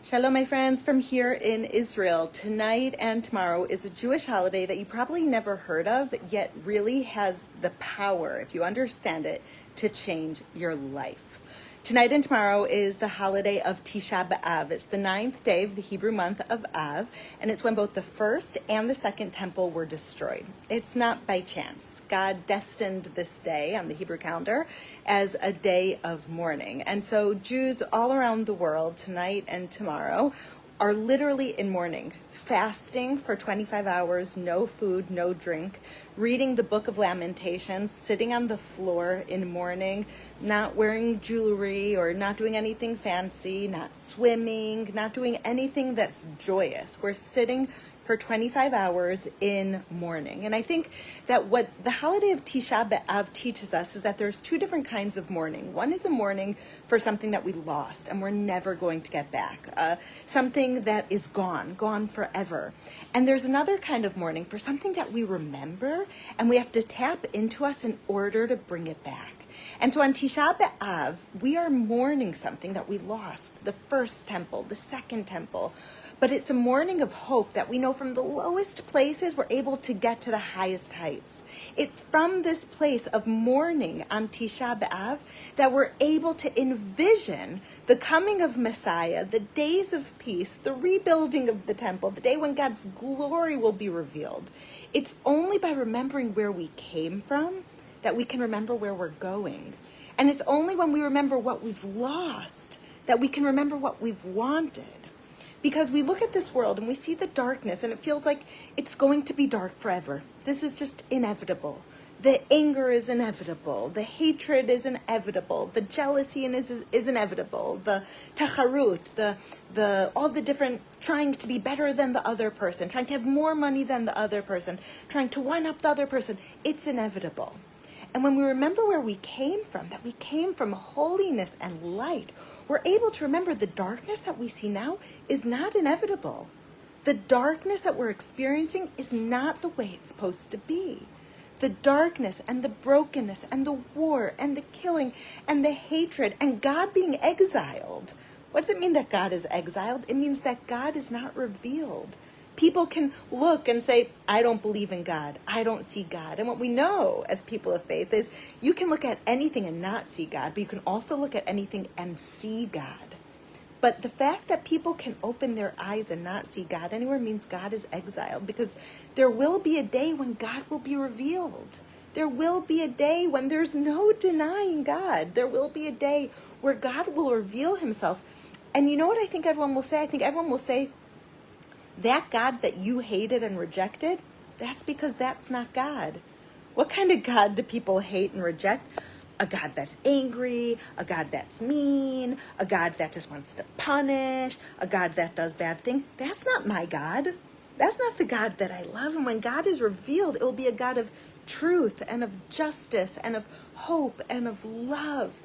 Shalom, my friends, from here in Israel. Tonight and tomorrow is a Jewish holiday that you probably never heard of, yet really has the power, if you understand it, to change your life. Tonight and tomorrow is the holiday of Tisha B'Av. It's the 9th day of the Hebrew month of Av, and it's when both the first and the second temple were destroyed. It's not by chance. God destined this day on the Hebrew calendar as a day of mourning. And so Jews all around the world tonight and tomorrow are literally in mourning, fasting for 25 hours, no food, no drink, reading the Book of Lamentations, sitting on the floor in mourning, not wearing jewelry or not doing anything fancy, not swimming, not doing anything that's joyous. We're sitting for 25 hours in mourning. And I think that what the holiday of Tisha B'Av teaches us is that there's two different kinds of mourning. One is a mourning for something that we lost and we're never going to get back, something that is gone forever. And there's another kind of mourning for something that we remember and we have to tap into us in order to bring it back. And so on Tisha B'Av, we are mourning something that we lost, the first temple, the second temple. But it's a mourning of hope that we know from the lowest places we're able to get to the highest heights. It's from this place of mourning on Tisha B'Av that we're able to envision the coming of Messiah, the days of peace, the rebuilding of the temple, the day when God's glory will be revealed. It's only by remembering where we came from that we can remember where we're going. And it's only when we remember what we've lost that we can remember what we've wanted. Because we look at this world and we see the darkness and it feels like it's going to be dark forever. This is just inevitable. The anger is inevitable. The hatred is inevitable. The jealousy is inevitable. The tacharut, the all the different trying to be better than the other person, trying to have more money than the other person, trying to one up the other person, it's inevitable. And when we remember where we came from, that we came from holiness and light, we're able to remember the darkness that we see now is not inevitable. The darkness that we're experiencing is not the way it's supposed to be. The darkness and the brokenness and the war and the killing and the hatred and God being exiled. What does it mean that God is exiled? It means that God is not revealed. People can look and say, I don't believe in God. I don't see God. And what we know as people of faith is you can look at anything and not see God, but you can also look at anything and see God. But the fact that people can open their eyes and not see God anywhere means God is exiled, because there will be a day when God will be revealed. There will be a day when there's no denying God. There will be a day where God will reveal himself. And you know what I think everyone will say? I think everyone will say, that God that you hated and rejected, that's because that's not God. What kind of God do people hate and reject? A God that's angry, a God that's mean, a God that just wants to punish, a God that does bad things. That's not my God. That's not the God that I love. And when God is revealed, it will be a God of truth and of justice and of hope and of love.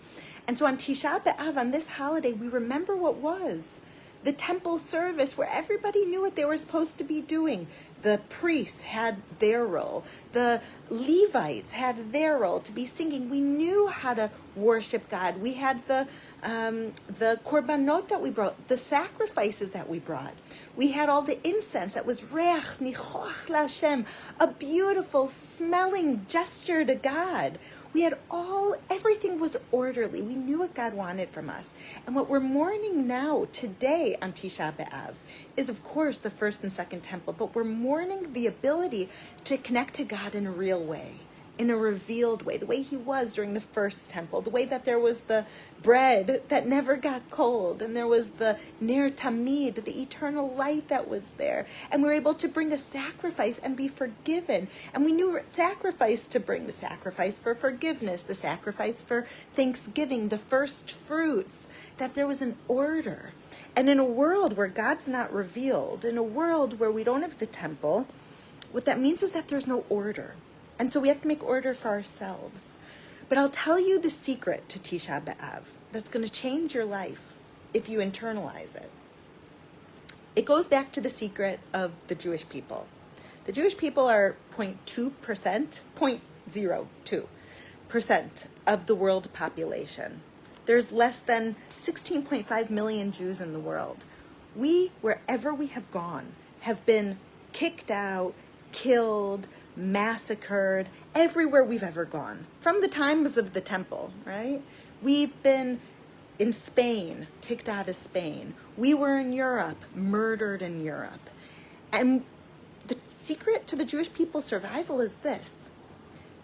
And so on Tisha B'Av, on this holiday, we remember what was. The temple service where everybody knew what they were supposed to be doing. The priests had their role. The Levites had their role to be singing. We knew how to worship God. We had the korbanot that we brought, the sacrifices that we brought. We had all the incense that was reach nichoach l'Hashem, a beautiful smelling gesture to God. We had everything was orderly. We knew what God wanted from us. And what we're mourning now, today on Tisha B'Av, is of course the first and second temple, but we're mourning the ability to connect to God in a real way, in a revealed way, the way he was during the first temple, the way that there was the bread that never got cold, and there was the ner tamid, the eternal light that was there, and we were able to bring a sacrifice and be forgiven. And we knew sacrifice to bring, the sacrifice for forgiveness, the sacrifice for thanksgiving, the first fruits, that there was an order. And in a world where God's not revealed, in a world where we don't have the temple, what that means is that there's no order. And so we have to make order for ourselves. But I'll tell you the secret to Tisha B'Av that's going to change your life if you internalize it. It goes back to the secret of the Jewish people. The Jewish people are 0.02% of the world population. There's less than 16.5 million Jews in the world. We, wherever we have gone, have been kicked out, killed, massacred, everywhere we've ever gone. From the times of the temple, right? We've been in Spain, kicked out of Spain. We were in Europe, murdered in Europe. And the secret to the Jewish people's survival is this.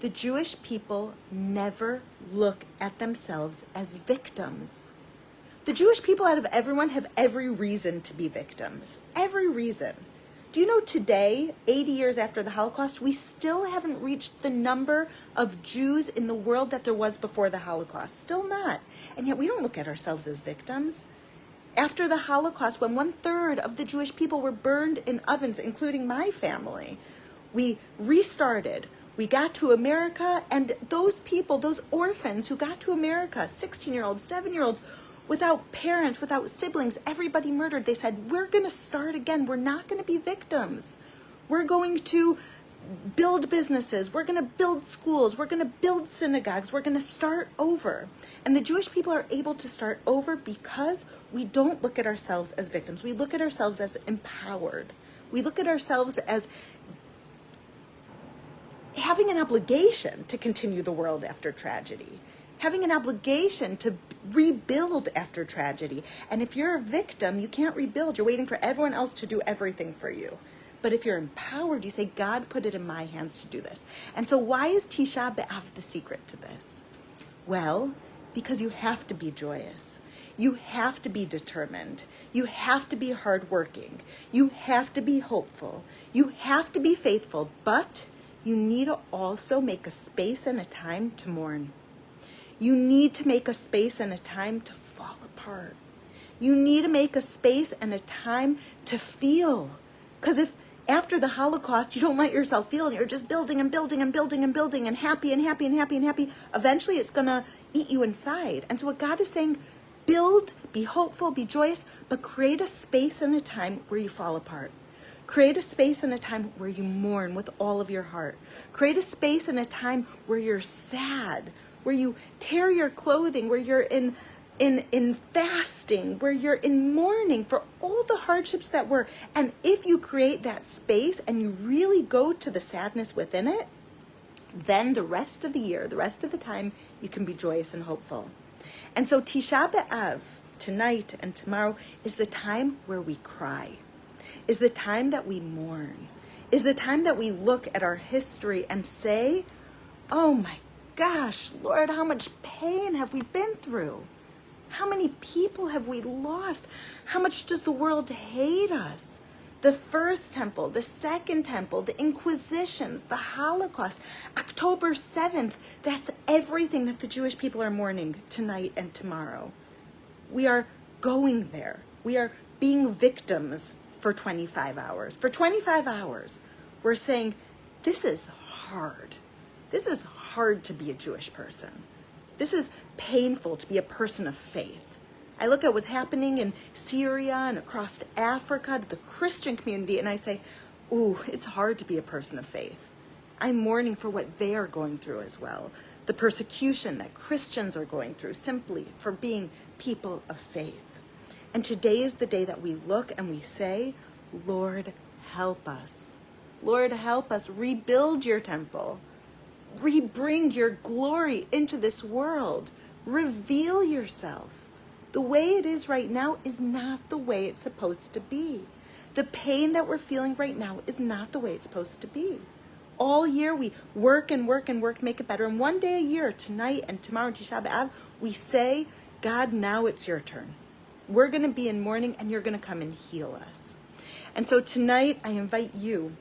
The Jewish people never look at themselves as victims. The Jewish people out of everyone have every reason to be victims. Every reason. Do you know today, 80 years after the Holocaust, we still haven't reached the number of Jews in the world that there was before the Holocaust? Still not. And yet we don't look at ourselves as victims. After the Holocaust, when 1/3 of the Jewish people were burned in ovens, including my family, we restarted. We got to America, and those people, those orphans who got to America, 16-year-olds, 7-year-olds, without parents, without siblings, everybody murdered. They said, we're going to start again. We're not going to be victims. We're going to build businesses. We're going to build schools. We're going to build synagogues. We're going to start over. And the Jewish people are able to start over because we don't look at ourselves as victims. We look at ourselves as empowered. We look at ourselves as having an obligation to continue the world after tragedy, having an obligation to rebuild after tragedy. And if you're a victim, you can't rebuild. You're waiting for everyone else to do everything for you. But if you're empowered, you say, God put it in my hands to do this. And so why is Tisha B'Av the secret to this? Well, because you have to be joyous. You have to be determined. You have to be hardworking. You have to be hopeful. You have to be faithful. But you need to also make a space and a time to mourn. You need to make a space and a time to fall apart. You need to make a space and a time to feel. Because if after the Holocaust you don't let yourself feel and you're just building and building and building and building and happy and happy and happy and happy, eventually it's going to eat you inside. And so what God is saying, build, be hopeful, be joyous, but create a space and a time where you fall apart. Create a space and a time where you mourn with all of your heart. Create a space and a time where you're sad, where you tear your clothing, where you're in fasting, where you're in mourning for all the hardships that were. And if you create that space and you really go to the sadness within it, then the rest of the year, the rest of the time, you can be joyous and hopeful. And so Tisha B'Av, tonight and tomorrow, is the time where we cry, is the time that we mourn, is the time that we look at our history and say, oh my gosh, Lord, how much pain have we been through? How many people have we lost? How much does the world hate us? The first temple, the second temple, the Inquisitions, the Holocaust, October 7th, that's everything that the Jewish people are mourning tonight and tomorrow. We are going there. We are being victims for 25 hours. For 25 hours, we're saying, this is hard. This is hard to be a Jewish person. This is painful to be a person of faith. I look at what's happening in Syria and across Africa to the Christian community, and I say, ooh, it's hard to be a person of faith. I'm mourning for what they are going through as well. The persecution that Christians are going through simply for being people of faith. And today is the day that we look and we say, Lord, help us. Lord, help us rebuild your temple. Bring your glory into this world. Reveal yourself. The way it is right now is not the way it's supposed to be. The pain that we're feeling right now is not the way it's supposed to be. All year we work and work and work to make it better. And one day a year, tonight and tomorrow, Tisha B'Av, we say, God, now it's your turn. We're going to be in mourning and you're going to come and heal us. And so tonight I invite you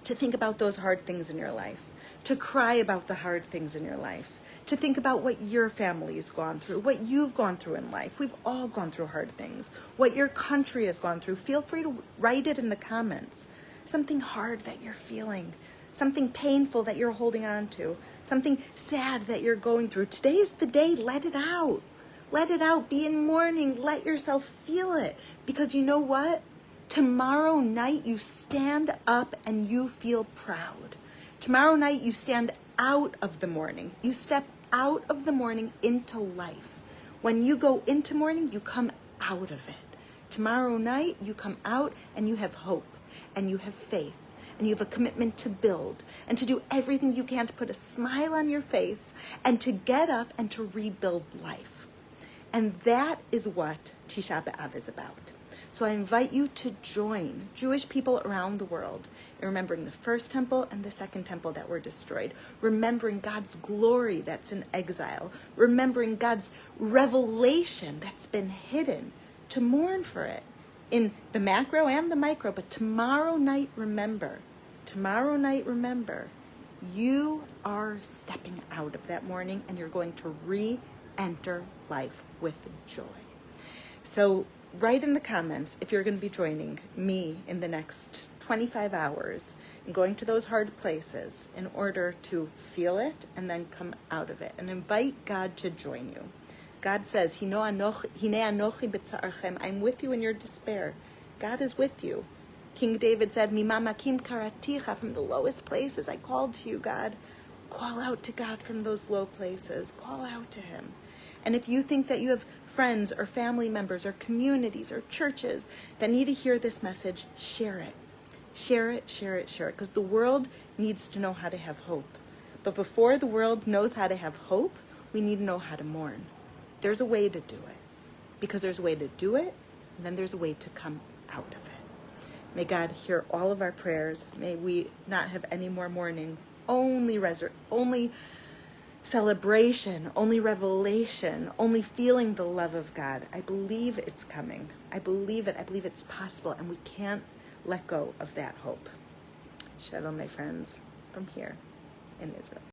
to think about those hard things in your life, to cry about the hard things in your life, to think about what your family's gone through, what you've gone through in life. We've all gone through hard things. What your country has gone through. Feel free to write it in the comments. Something hard that you're feeling, something painful that you're holding on to, something sad that you're going through. Today's the day. Let it out. Let it out. Be in mourning. Let yourself feel it. Because you know what? Tomorrow night you stand up and you feel proud. Tomorrow night you stand out of the mourning. You step out of the mourning into life. When you go into mourning, you come out of it. Tomorrow night, you come out and you have hope and you have faith and you have a commitment to build and to do everything you can to put a smile on your face and to get up and to rebuild life. And that is what Tisha B'Av is about. So I invite you to join Jewish people around the world in remembering the first temple and the second temple that were destroyed, remembering God's glory that's in exile, remembering God's revelation that's been hidden, to mourn for it in the macro and the micro. But tomorrow night, remember, you are stepping out of that mourning and you're going to re-enter life with joy. So write in the comments if you're going to be joining me in the next 25 hours and going to those hard places in order to feel it and then come out of it and invite God to join you. God says, I'm with you in your despair. God is with you. King David said, Mimamakim karaticha, from the lowest places I called to you, God. Call out to God from those low places. Call out to him. And if you think that you have friends or family members or communities or churches that need to hear this message, share it. Share it, share it, share it. Because the world needs to know how to have hope. But before the world knows how to have hope, we need to know how to mourn. There's a way to do it. Because there's a way to do it, and then there's a way to come out of it. May God hear all of our prayers. May we not have any more mourning. Only celebration, only revelation, only feeling the love of God. I believe it's coming. I believe it. I believe it's possible, and we can't let go of that hope. Shalom, my friends, from here in Israel.